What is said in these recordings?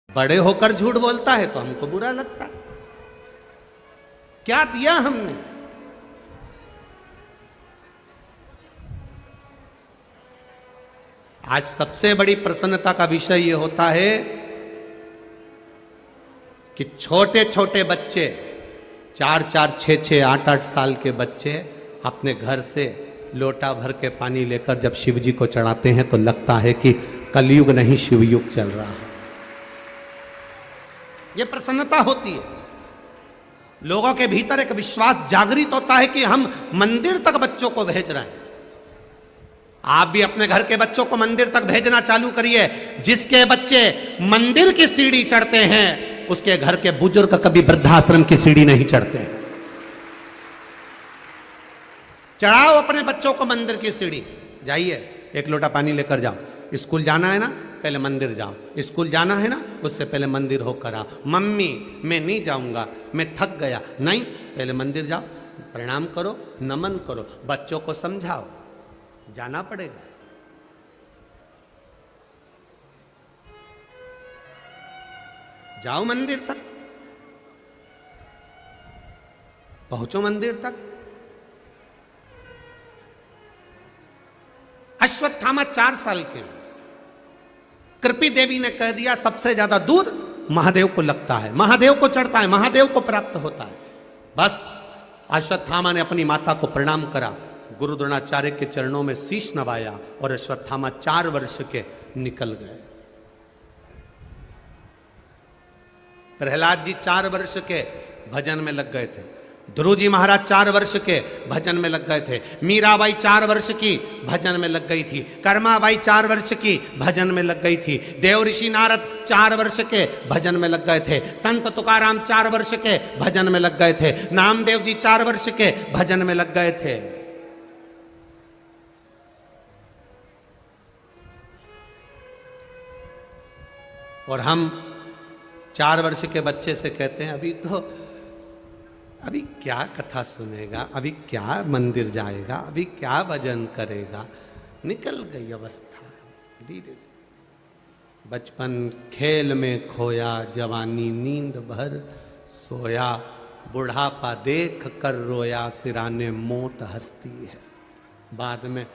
बड़े होकर झूठ बोलता है तो हमको बुरा लगता है। क्या दिया हमने? आज सबसे बड़ी प्रसन्नता का विषय यह होता है कि छोटे छोटे बच्चे 4-4, 6-6, 8-8 साल के बच्चे अपने घर से लोटा भर के पानी लेकर जब शिव जी को चढ़ाते हैं तो लगता है कि कलयुग नहीं शिवयुग चल रहा है। यह प्रसन्नता होती है। लोगों के भीतर एक विश्वास जागृत होता है कि हम मंदिर तक बच्चों को भेज रहे हैं। आप भी अपने घर के बच्चों को मंदिर तक भेजना चालू करिए। जिसके बच्चे मंदिर की सीढ़ी चढ़ते हैं उसके घर के बुजुर्ग कभी वृद्धाश्रम की सीढ़ी नहीं चढ़ते। चढ़ाओ अपने बच्चों को मंदिर की सीढ़ी। जाइए, एक लोटा पानी लेकर जाओ। स्कूल जाना है ना, पहले मंदिर जाओ। स्कूल जाना है ना, उससे पहले मंदिर होकर आओ। मम्मी मैं नहीं जाऊंगा, मैं थक गया। नहीं, पहले मंदिर जाओ, प्रणाम करो, नमन करो, बच्चों को समझाओ। जाना पड़ेगा। जाओ मंदिर तक, पहुंचो मंदिर तक। अश्वत्थामा 4 साल के। कृपी देवी ने कह दिया सबसे ज्यादा दूध महादेव को लगता है, महादेव को चढ़ता है, महादेव को प्राप्त होता है। बस अश्वत्थामा ने अपनी माता को प्रणाम करा, गुरु द्रोणाचार्य के चरणों में शीश नवाया और अश्वत्थामा 4 वर्ष के निकल गए। प्रहलाद जी 4 वर्ष के भजन में लग गए थे। ध्रुव जी महाराज 4 वर्ष के भजन में लग गए थे। मीराबाई 4 वर्ष की भजन में लग गई थी। कर्माबाई 4 वर्ष की भजन में लग गई थी। देव ऋषि नारद 4 वर्ष के भजन में लग गए थे। संत तुकाराम 4 वर्ष के भजन में लग गए थे। नामदेव जी 4 वर्ष के भजन में लग गए थे। और हम 4 वर्ष के बच्चे से कहते हैं अभी क्या कथा सुनेगा, अभी क्या मंदिर जाएगा, अभी क्या भजन करेगा। निकल गई अवस्था धीरे धीरे। बचपन खेल में खोया, जवानी नींद भर सोया, बुढ़ापा देख कर रोया, सिराने मौत हंसती है। बाद में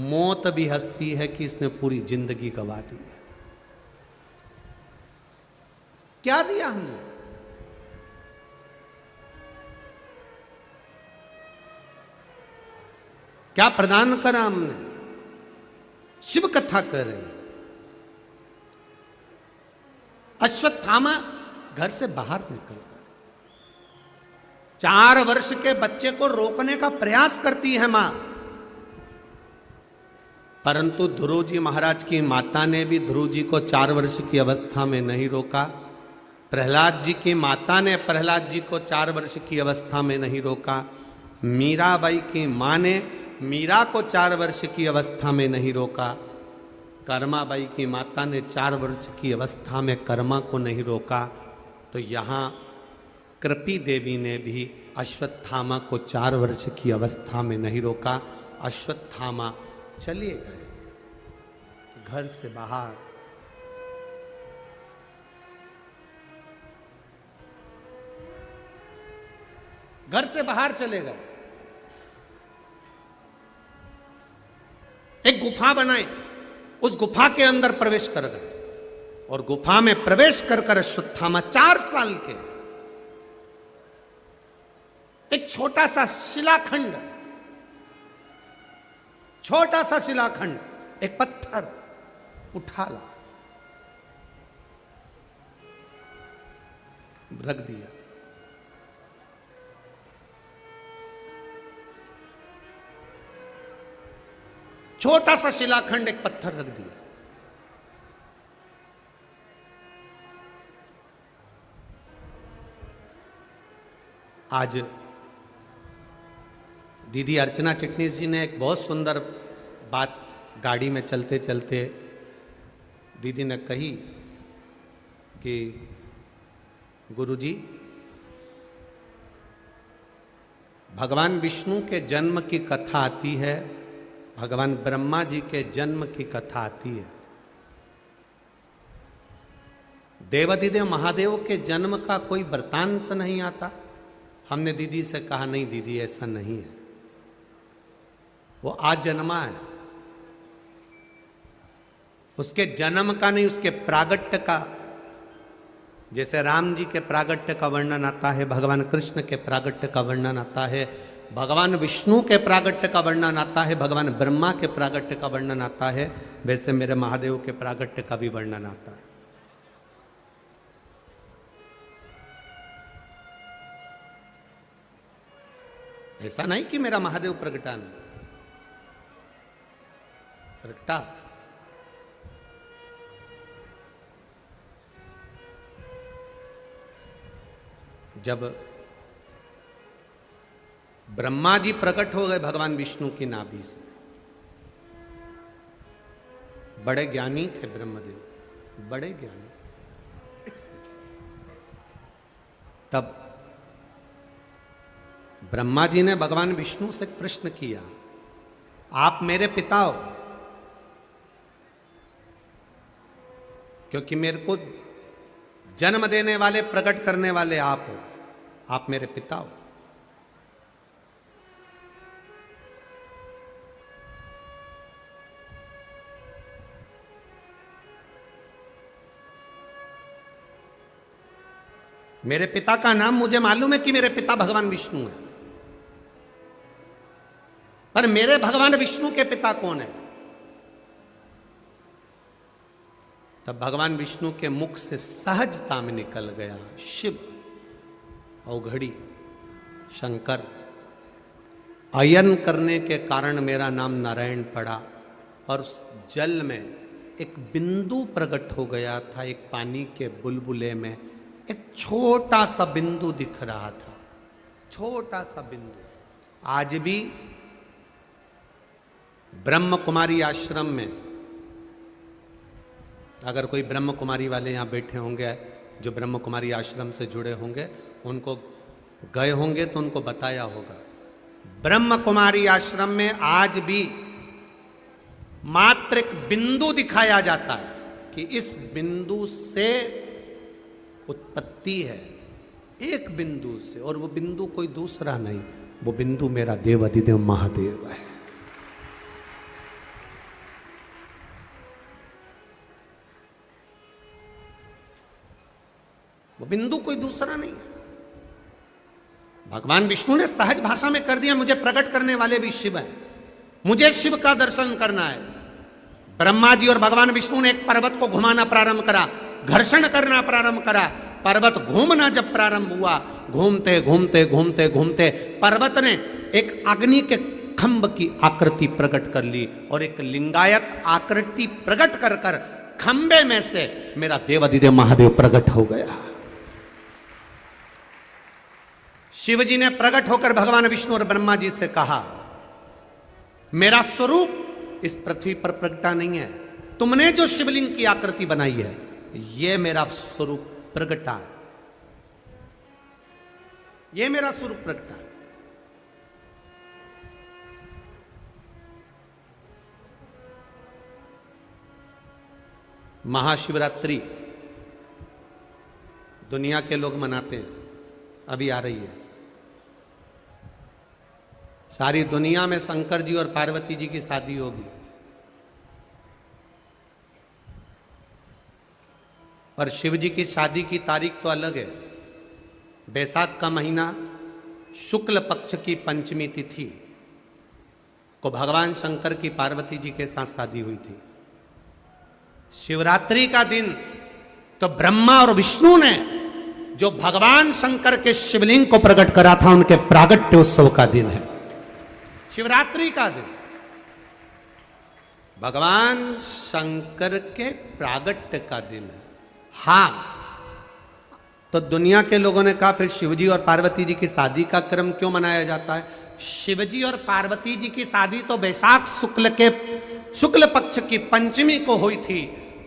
मौत भी हंसती है कि इसने पूरी जिंदगी गवा दी है। क्या दिया हमने? क्या प्रदान करा हमने? शिव कथा कर रहे हैं। अश्वत्थामा घर से बाहर निकल गए। 4 वर्ष के बच्चे को रोकने का प्रयास करती है मां, परंतु ध्रुव जी महाराज की माता ने भी ध्रुव जी को 4 वर्ष की अवस्था में नहीं रोका। प्रहलाद जी की माता ने प्रहलाद जी को 4 वर्ष की अवस्था में नहीं रोका। मीराबाई की मां ने मीरा को 4 वर्ष की अवस्था में नहीं रोका। कर्माबाई की माता ने 4 वर्ष की अवस्था में कर्मा को नहीं रोका। तो यहाँ कृपी देवी ने भी अश्वत्थामा को 4 वर्ष की अवस्था में नहीं रोका। अश्वत्थामा चले गए घर से बाहर। घर से बाहर चले गए। एक गुफा बनाई, उस गुफा के अंदर प्रवेश कर गए और गुफा में प्रवेश कर कर अश्वत्थामा 4 साल के एक छोटा सा शिलाखंड, छोटा सा शिलाखंड, एक पत्थर उठा ला, रख दिया। छोटा सा शिलाखंड, एक पत्थर रख दिया। आज दीदी अर्चना चिटनीस जी ने एक बहुत सुंदर बात गाड़ी में चलते चलते दीदी ने कही कि गुरुजी, भगवान विष्णु के जन्म की कथा आती है, भगवान ब्रह्मा जी के जन्म की कथा आती है। देवाधिदेव महादेव के जन्म का कोई वृतांत नहीं आता। हमने दीदी से कहा, नहीं दीदी ऐसा नहीं है, वो आज जन्मा है। उसके जन्म का नहीं, उसके प्रागट्य का। जैसे राम जी के प्रागट्य का वर्णन आता है, भगवान कृष्ण के प्रागट्य का वर्णन आता है, भगवान विष्णु के प्रागट्य का वर्णन आता है, भगवान ब्रह्मा के प्रागट्य का वर्णन आता है, वैसे मेरे महादेव के प्रागट्य का भी वर्णन आता है। ऐसा नहीं कि मेरा महादेव प्रगटा नहीं, प्रगटा। जब ब्रह्मा जी प्रकट हो गए भगवान विष्णु की नाभि से, बड़े ज्ञानी थे ब्रह्मदेव, बड़े ज्ञानी। तब ब्रह्मा जी ने भगवान विष्णु से प्रश्न किया, आप मेरे पिता हो, क्योंकि मेरे को जन्म देने वाले, प्रकट करने वाले आप हो, आप मेरे पिता हो। मेरे पिता का नाम मुझे मालूम है कि मेरे पिता भगवान विष्णु है, पर मेरे भगवान विष्णु के पिता कौन है? तब भगवान विष्णु के मुख से सहजता में निकल गया, शिव, औघड़ी, शंकर। अयन करने के कारण मेरा नाम नारायण पड़ा। और उस जल में एक बिंदु प्रकट हो गया था, एक पानी के बुलबुले में एक छोटा सा बिंदु दिख रहा था, छोटा सा बिंदु। आज भी ब्रह्म कुमारी आश्रम में, अगर कोई ब्रह्म कुमारी वाले यहाँ बैठे होंगे, जो ब्रह्म कुमारी आश्रम से जुड़े होंगे, उनको गए होंगे तो उनको बताया होगा, ब्रह्म कुमारी आश्रम में आज भी मात्र एक बिंदु दिखाया जाता है कि इस बिंदु से उत्पत्ति है, एक बिंदु से, और वो बिंदु कोई दूसरा नहीं, वो बिंदु मेरा देवाधिदेव महादेव है। वो बिंदु कोई दूसरा नहीं है। भगवान विष्णु ने सहज भाषा में कर दिया, मुझे प्रकट करने वाले भी शिव हैं, मुझे शिव का दर्शन करना है। ब्रह्मा जी और भगवान विष्णु ने एक पर्वत को घुमाना प्रारंभ करा, घर्षण करना प्रारंभ करा। पर्वत घूमना जब प्रारंभ हुआ, घूमते घूमते घूमते घूमते पर्वत ने एक अग्नि के खंभ की आकृति प्रकट कर ली, और एक लिंगायत आकृति प्रकट कर कर खंबे में से मेरा देवाधिदेव महादेव प्रकट हो गया। शिव जी ने प्रकट होकर भगवान विष्णु और ब्रह्मा जी से कहा, मेरा स्वरूप इस पृथ्वी पर प्रकटा नहीं है, तुमने जो शिवलिंग की आकृति बनाई है, यह मेरा स्वरूप प्रकटा है, यह मेरा स्वरूप प्रकटा है। महाशिवरात्रि दुनिया के लोग मनाते हैं, अभी आ रही है। सारी दुनिया में शंकर जी और पार्वती जी की शादी होगी, और शिव जी की शादी की तारीख तो अलग है। बैसाख का महीना शुक्ल पक्ष की पंचमी तिथि को भगवान शंकर की पार्वती जी के साथ शादी हुई थी। शिवरात्रि का दिन तो ब्रह्मा और विष्णु ने जो भगवान शंकर के शिवलिंग को प्रकट करा था, उनके प्रागट्योत्सव का दिन है शिवरात्रि का दिन। भगवान शंकर के प्रागट्य का दिन है। हाँ, तो दुनिया के लोगों ने कहा फिर शिवजी और पार्वती जी की शादी का क्रम क्यों मनाया जाता है? शिवजी और पार्वती जी की शादी तो बैसाख शुक्ल पक्ष की पंचमी को हुई थी,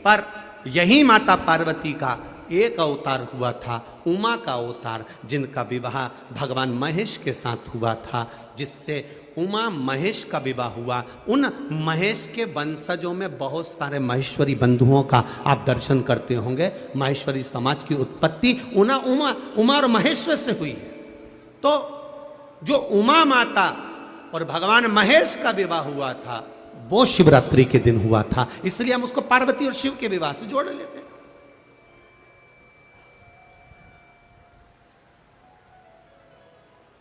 पर यही माता पार्वती का एक अवतार हुआ था, उमा का अवतार, जिनका विवाह भगवान महेश के साथ हुआ था, जिससे उमा महेश का विवाह हुआ। उन महेश के वंशजों में बहुत सारे महेश्वरी बंधुओं का आप दर्शन करते होंगे। महेश्वरी समाज की उत्पत्ति उमा और महेश्वर से हुई है। तो जो उमा माता और भगवान महेश का विवाह हुआ था वो शिवरात्रि के दिन हुआ था, इसलिए हम उसको पार्वती और शिव के विवाह से जोड़ लेते हैं।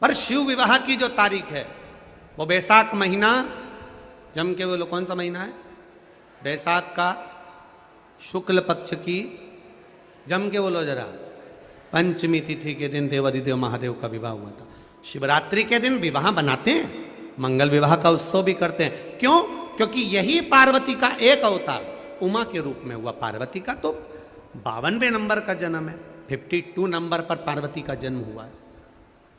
पर शिव विवाह की जो तारीख है वो बैसाख महीना, जम के बोलो कौन सा महीना है? बैसाख का शुक्ल पक्ष की, जम के बोलो जरा, पंचमी तिथि के दिन देवाधिदेव महादेव का विवाह हुआ था। शिवरात्रि के दिन विवाह बनाते हैं, मंगल विवाह का उत्सव भी करते हैं। क्यों? क्योंकि यही पार्वती का एक अवतार उमा के रूप में हुआ। पार्वती का तो 52वें नंबर का जन्म है, 52 नंबर पर पार्वती का जन्म हुआ है।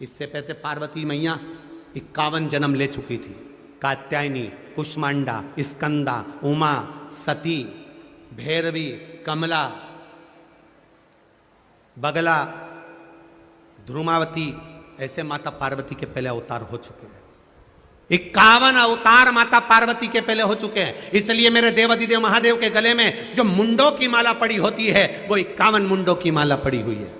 इससे पहले पार्वती मैया 51 जन्म ले चुकी थी। कात्यायनी, कुष्मांडा, स्कंदा, उमा, सती, भैरवी, कमला, बगला, ध्रुमावती, ऐसे माता पार्वती के पहले अवतार हो चुके हैं। 51 अवतार माता पार्वती के पहले हो चुके हैं। इसलिए मेरे देवाधिदेव महादेव के गले में जो मुंडों की माला पड़ी होती है वो 51 मुंडों की माला पड़ी हुई है।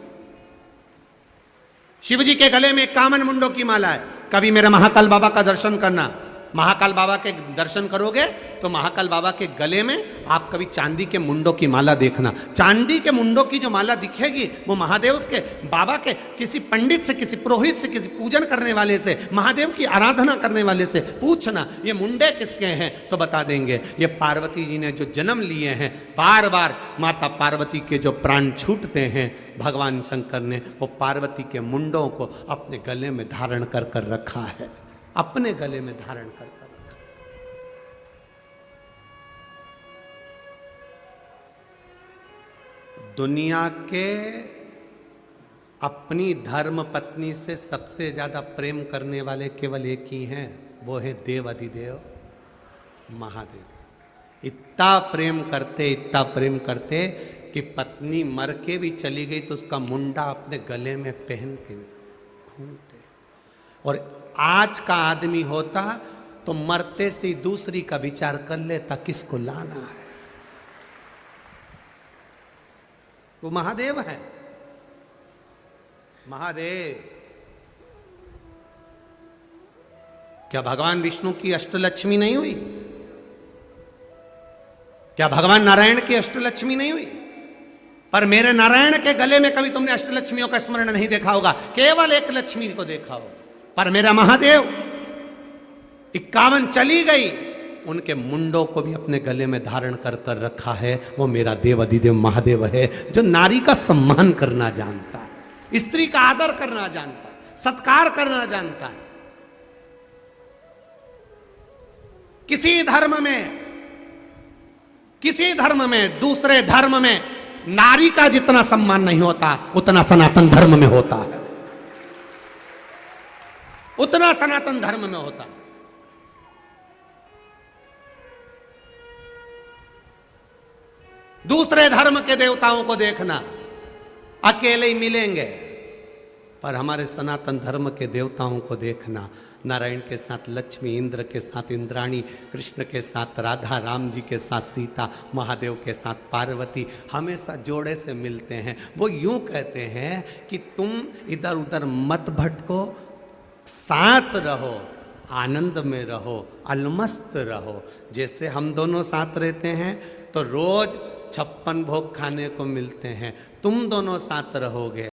शिव जी के गले में 51 मुंडों की माला है। कभी मेरे महाकाल बाबा का दर्शन करना, महाकाल बाबा के दर्शन करोगे तो महाकाल बाबा के गले में आप कभी चांदी के मुंडों की माला देखना। चांदी के मुंडों की जो माला दिखेगी वो महादेव के बाबा के किसी पंडित से, किसी पुरोहित से, किसी पूजन करने वाले से, महादेव की आराधना करने वाले से पूछना ये मुंडे किसके हैं, तो बता देंगे ये पार्वती जी ने जो जन्म लिए हैं। बार बार माता पार्वती के जो प्राण छूटते हैं भगवान शंकर ने वो पार्वती के मुंडों को अपने गले में धारण कर कर रखा है, अपने गले में धारण कर कर रखा। दुनिया के अपनी धर्म पत्नी से सबसे ज्यादा प्रेम करने वाले केवल एक ही हैं, वो है देव अधिदेव महादेव। इतना प्रेम करते कि पत्नी मर के भी चली गई तो उसका मुंडा अपने गले में पहन के घूमते। और आज का आदमी होता तो मरते से दूसरी का विचार कर लेता किसको लाना है। वो महादेव है, महादेव। क्या भगवान विष्णु की अष्टलक्ष्मी नहीं हुई? क्या भगवान नारायण की अष्टलक्ष्मी नहीं हुई? पर मेरे नारायण के गले में कभी तुमने अष्टलक्ष्मियों का स्मरण नहीं देखा होगा, केवल एक लक्ष्मी को देखा होगा। पर मेरा महादेव 51 चली गई, उनके मुंडों को भी अपने गले में धारण कर कर रखा है। वो मेरा देव अधिदेव महादेव है जो नारी का सम्मान करना जानता है, स्त्री का आदर करना जानता है, सत्कार करना जानता है। किसी धर्म में दूसरे धर्म में नारी का जितना सम्मान नहीं होता उतना सनातन धर्म में होता है, उतना सनातन धर्म में होता है। दूसरे धर्म के देवताओं को देखना अकेले ही मिलेंगे, पर हमारे सनातन धर्म के देवताओं को देखना, नारायण के साथ लक्ष्मी, इंद्र के साथ इंद्राणी, कृष्ण के साथ राधा, राम जी के साथ सीता, महादेव के साथ पार्वती, हमेशा जोड़े से मिलते हैं। वो यूं कहते हैं कि तुम इधर उधर मत भटको, साथ रहो, आनंद में रहो, अलमस्त रहो। जैसे हम दोनों साथ रहते हैं तो रोज 56 भोग खाने को मिलते हैं, तुम दोनों साथ रहोगे